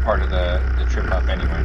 part of the trip up anyway.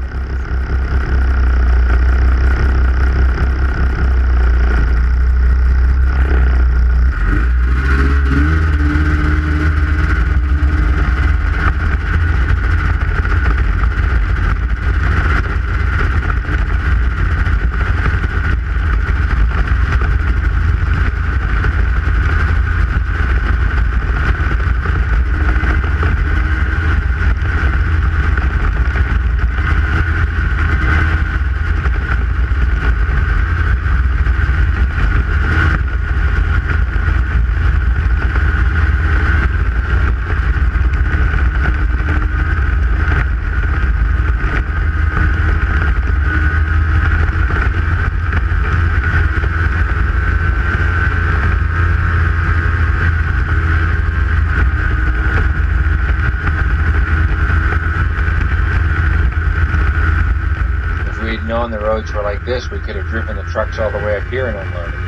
Known the roads were like this, we could have driven the trucks all the way up here and unloaded.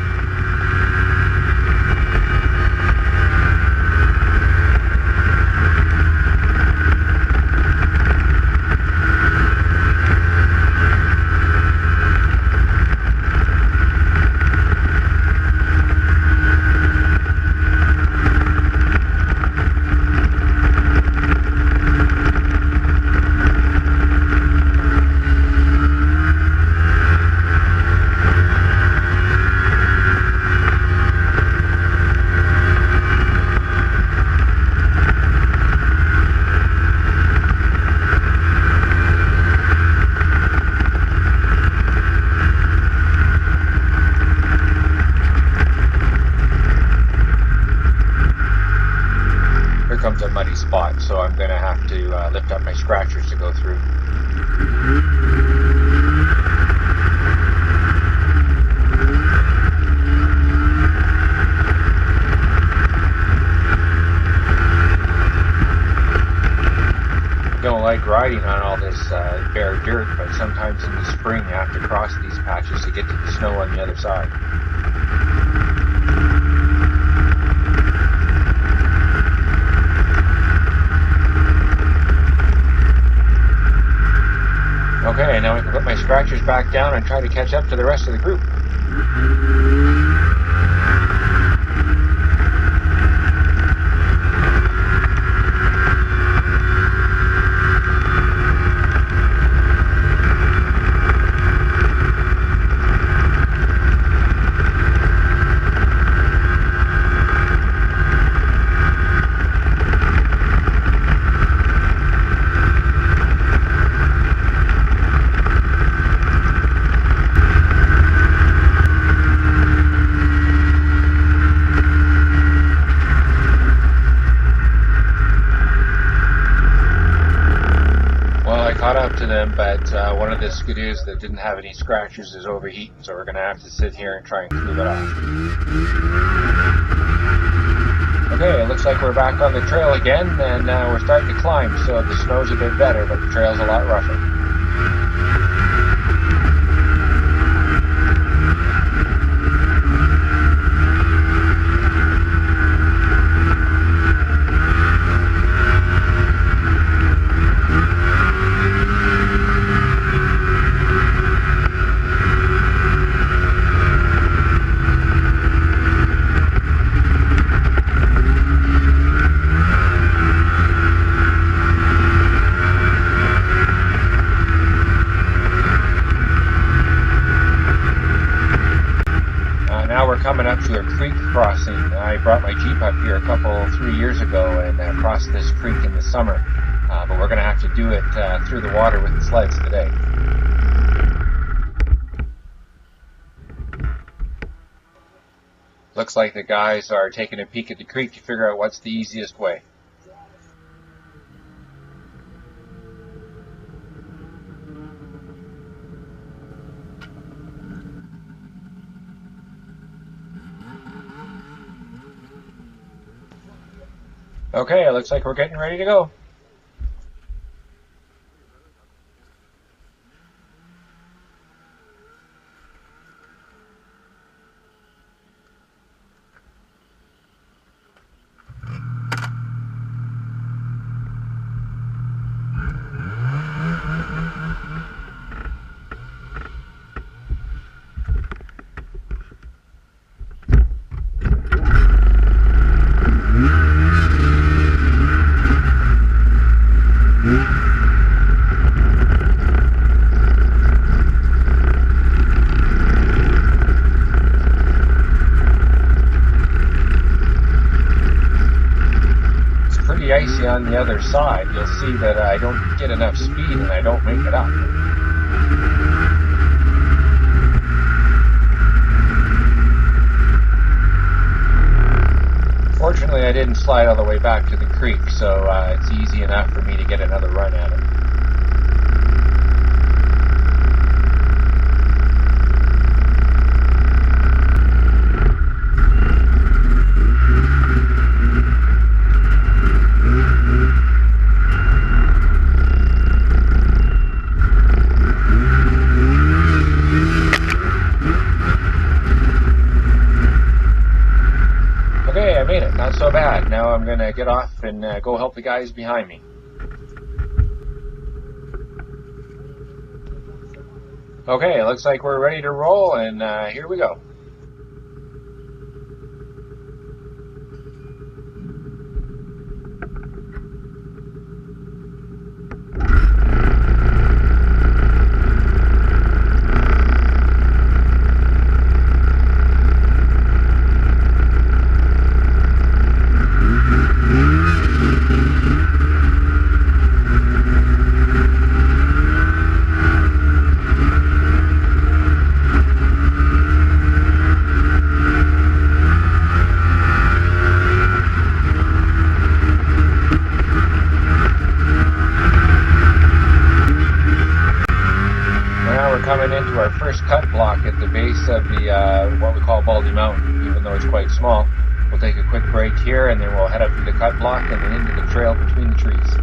Comes a muddy spot, so I'm going to have to lift up my scratchers to go through. Don't like riding on all this bare dirt, but sometimes in the spring you have to cross these patches to get to the snow on the other side. Okay, now I can put my scratchers back down and try to catch up to the rest of the group. Caught up to them, but one of the skidoos that didn't have any scratchers is overheating, so we're going to have to sit here and try and cool it off. Okay, it looks like we're back on the trail again, and we're starting to climb, so the snow's a bit better, but the trail's a lot rougher. Coming up to a creek crossing. I brought my Jeep up here 3 years ago and crossed this creek in the summer, but we're going to have to do it through the water with the sleds today. Looks like the guys are taking a peek at the creek to figure out what's the easiest way. Okay, it looks like we're getting ready to go. on the other side, you'll see that I don't get enough speed and I don't make it up. Fortunately, I didn't slide all the way back to the creek, so it's easy enough for me to get another run at it. Okay, I made it. Not so bad. Now I'm going to get off and go help the guys behind me. Okay, looks like we're ready to roll, and here we go. Coming into our first cut block at the base of the what we call Baldy Mountain, even though it's quite small. We'll take a quick break here and then we'll head up to the cut block and then into the trail between the trees.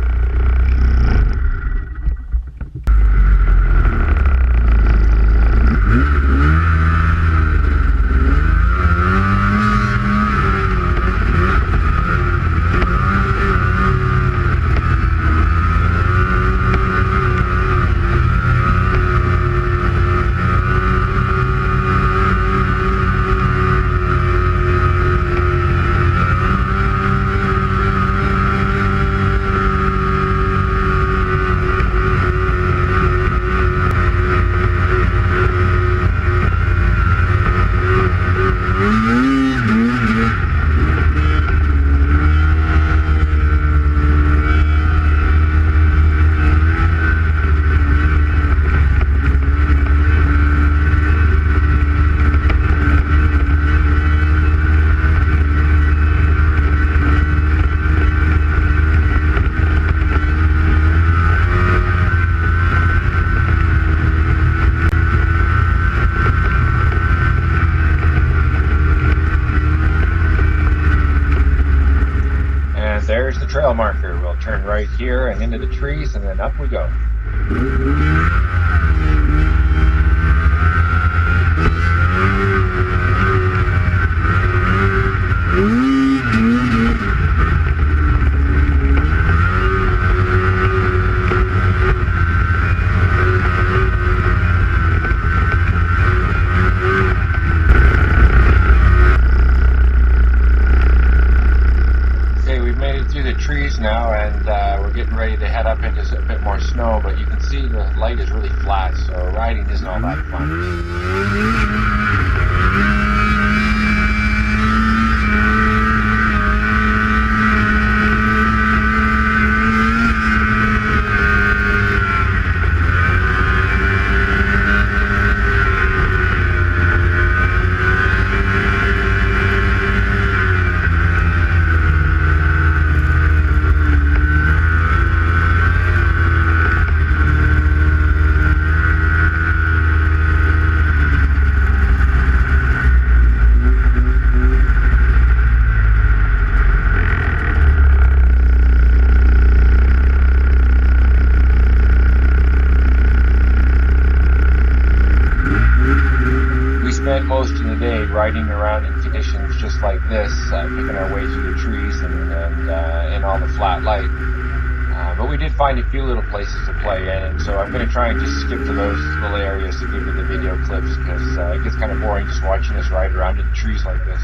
There's the trail marker. We'll turn right here and into the trees and then up we go. Trees now, and we're getting ready to head up into a bit more snow, but you can see the light is really flat, so riding isn't all that fun. Most of the day riding around in conditions just like this, picking our way through the trees and all the flat light. But we did find a few little places to play in, and so I'm going to try and just skip to those little areas to give you the video clips, because it gets kind of boring just watching us ride around in the trees like this.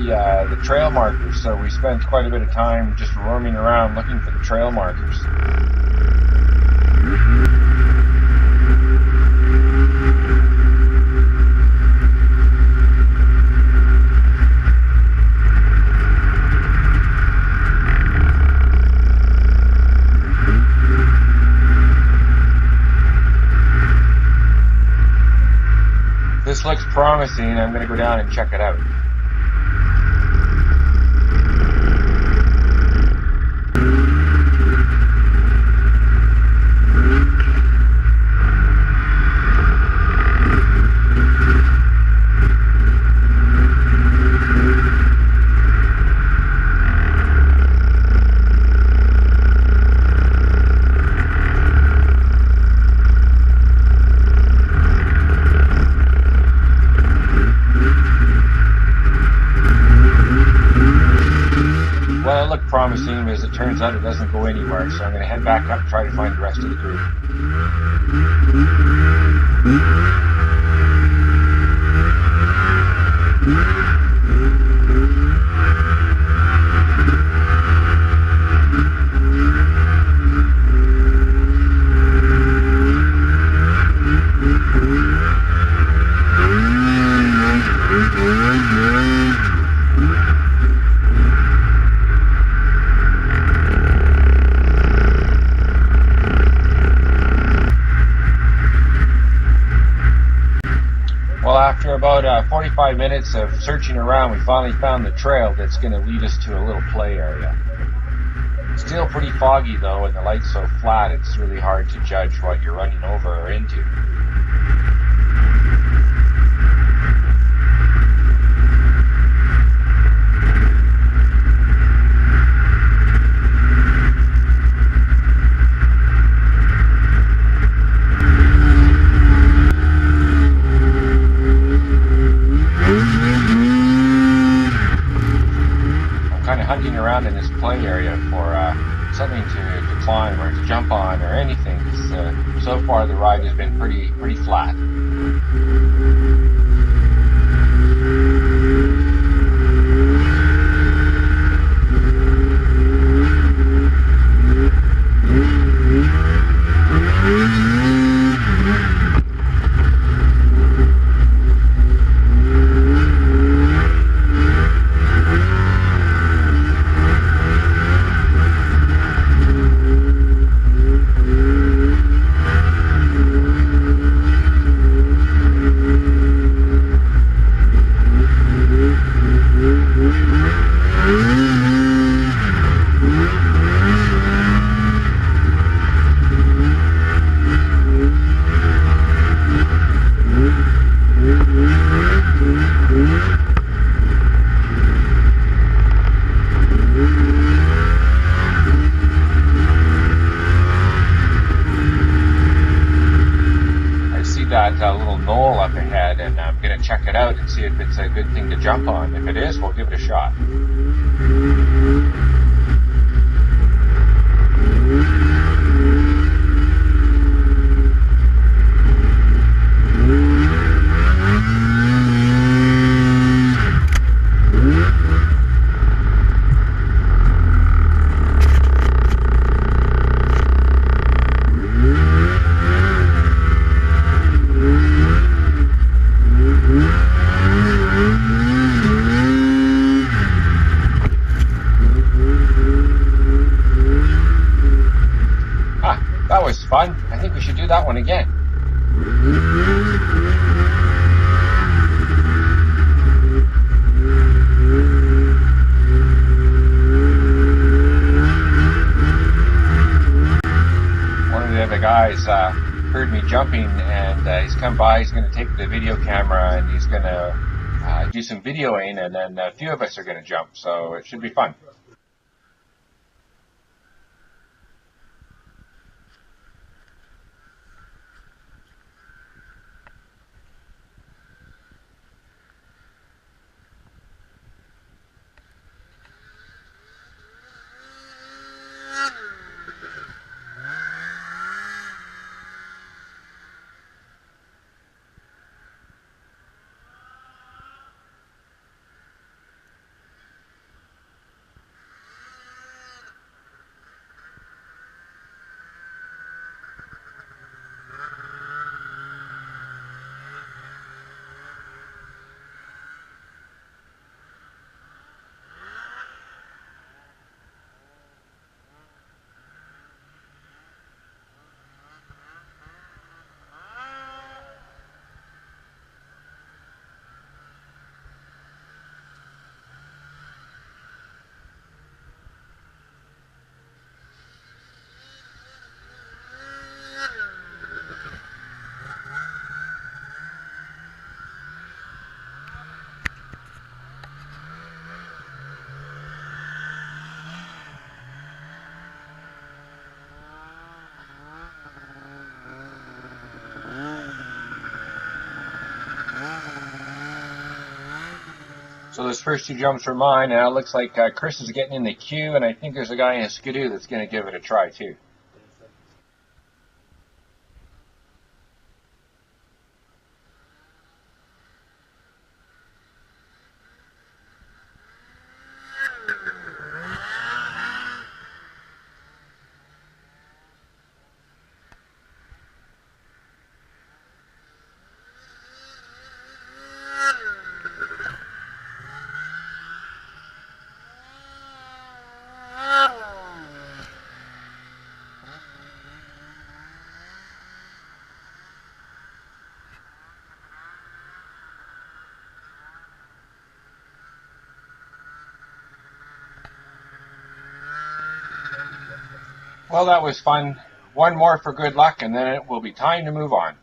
the trail markers. So we spent quite a bit of time just roaming around looking for the trail markers. This looks promising. I'm going to go down and check it out. Well, it looked promising, but as it turns out, it doesn't go anywhere. So I'm going to head back up and try to find the rest of the group. Well, after about 45 minutes of searching around, we finally found the trail that's going to lead us to a little play area. Still pretty foggy though, and the light's so flat it's really hard to judge what you're running over or into. Hunting around in this play area for something to climb or to jump on or anything, because so far the ride has been pretty flat. That little knoll up ahead, and I'm going to check it out and see if it's a good thing to jump on. If it is, we'll give it a shot. That was fun. I think we should do that one again. One of the other guys heard me jumping, and he's come by. He's going to take the video camera and he's going to do some videoing, and then a few of us are going to jump, so it should be fun. So those first 2 jumps were mine. Now it looks like Chris is getting in the queue, and I think there's a guy in a skidoo that's going to give it a try too. Well, that was fun. One more for good luck, and then it will be time to move on.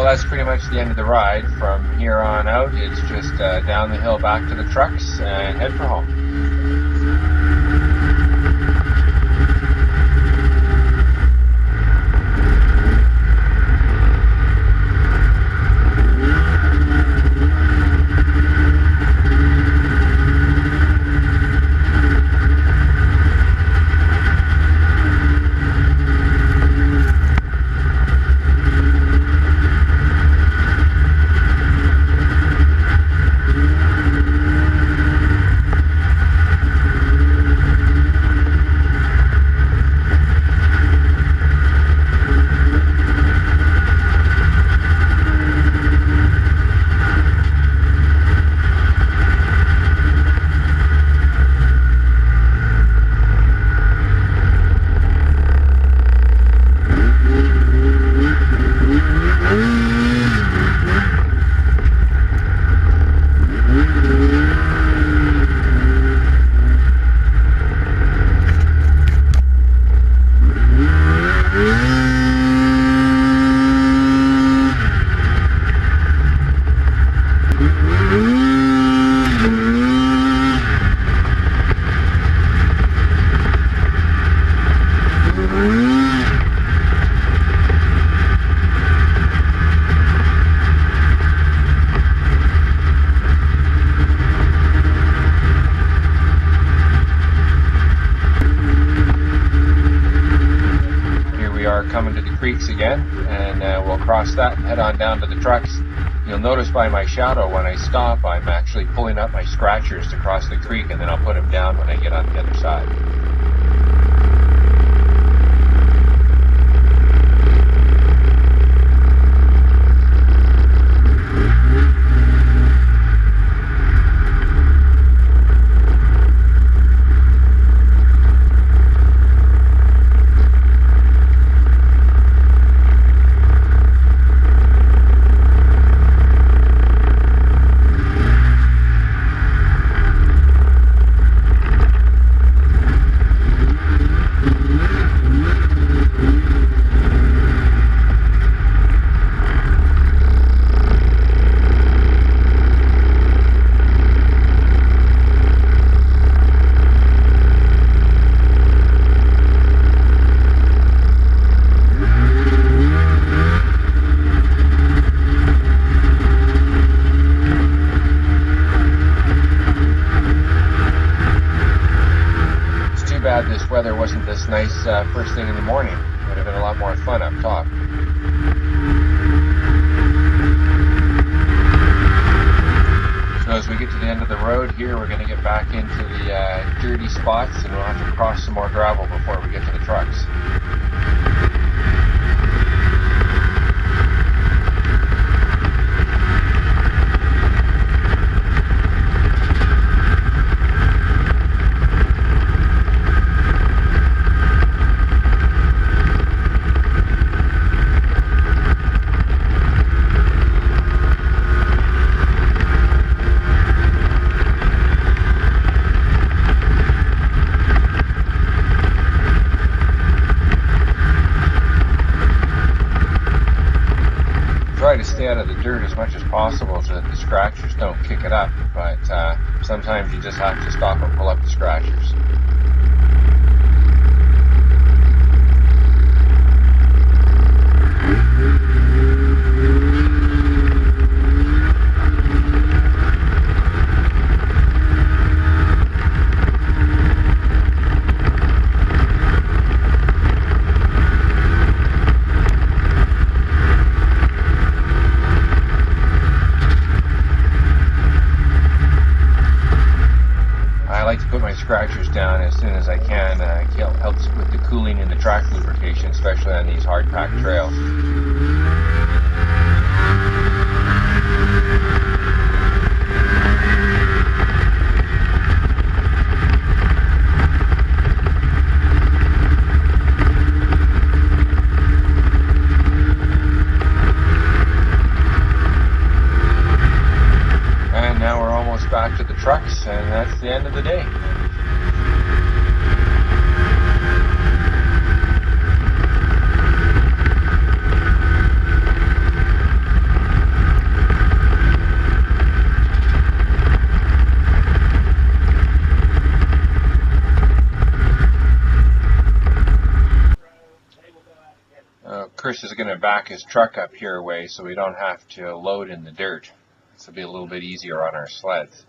That's pretty much the end of the ride. From here on out, it's just down the hill back to the trucks and head for home. start coming to the creeks again, and we'll cross that and head on down to the trucks. You'll notice by my shadow when I stop, I'm actually pulling up my scratchers to cross the creek, and then I'll put them down when I get on the other side. This weather wasn't this nice first thing in the morning. Would have been a lot more fun up top. So as we get to the end of the road here, we're going to get back into the dirty spots, and we'll have to cross some more gravel before we get to the trucks. Try to stay out of the dirt as much as possible so that the scratchers don't kick it up, but sometimes you just have to stop and pull up the scratchers. Put my scratchers down as soon as I can. It helps with the cooling and the track lubrication, especially on these hard packed trails. And now we're almost back to the trucks, and that's the end of the day. Chris is going to back his truck up here a way so we don't have to load in the dirt. This will be a little bit easier on our sleds.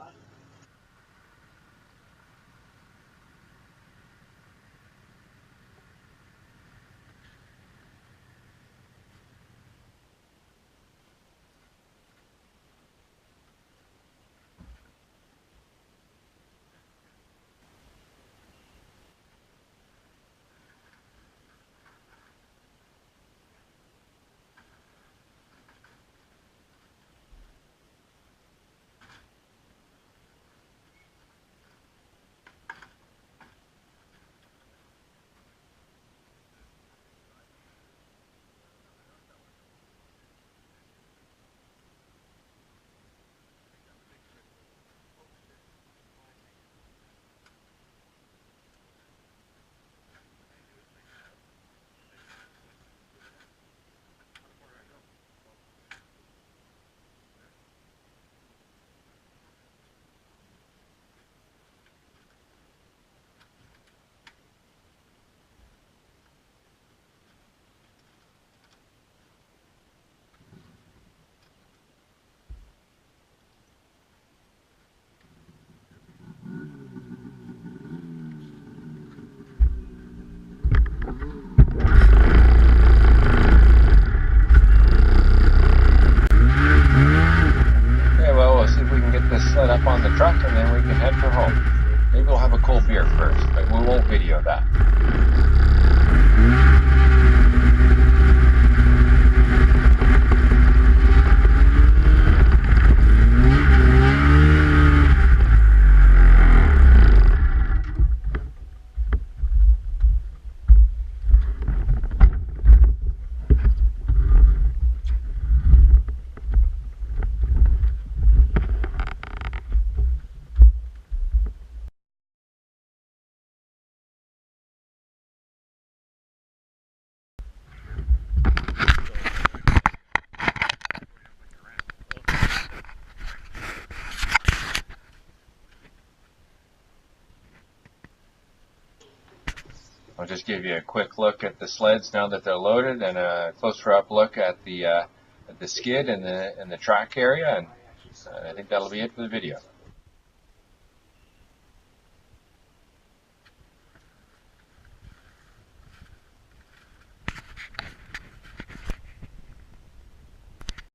I'll just give you a quick look at the sleds now that they're loaded, and a closer up look at the skid and the track area, and I think that'll be it for the video.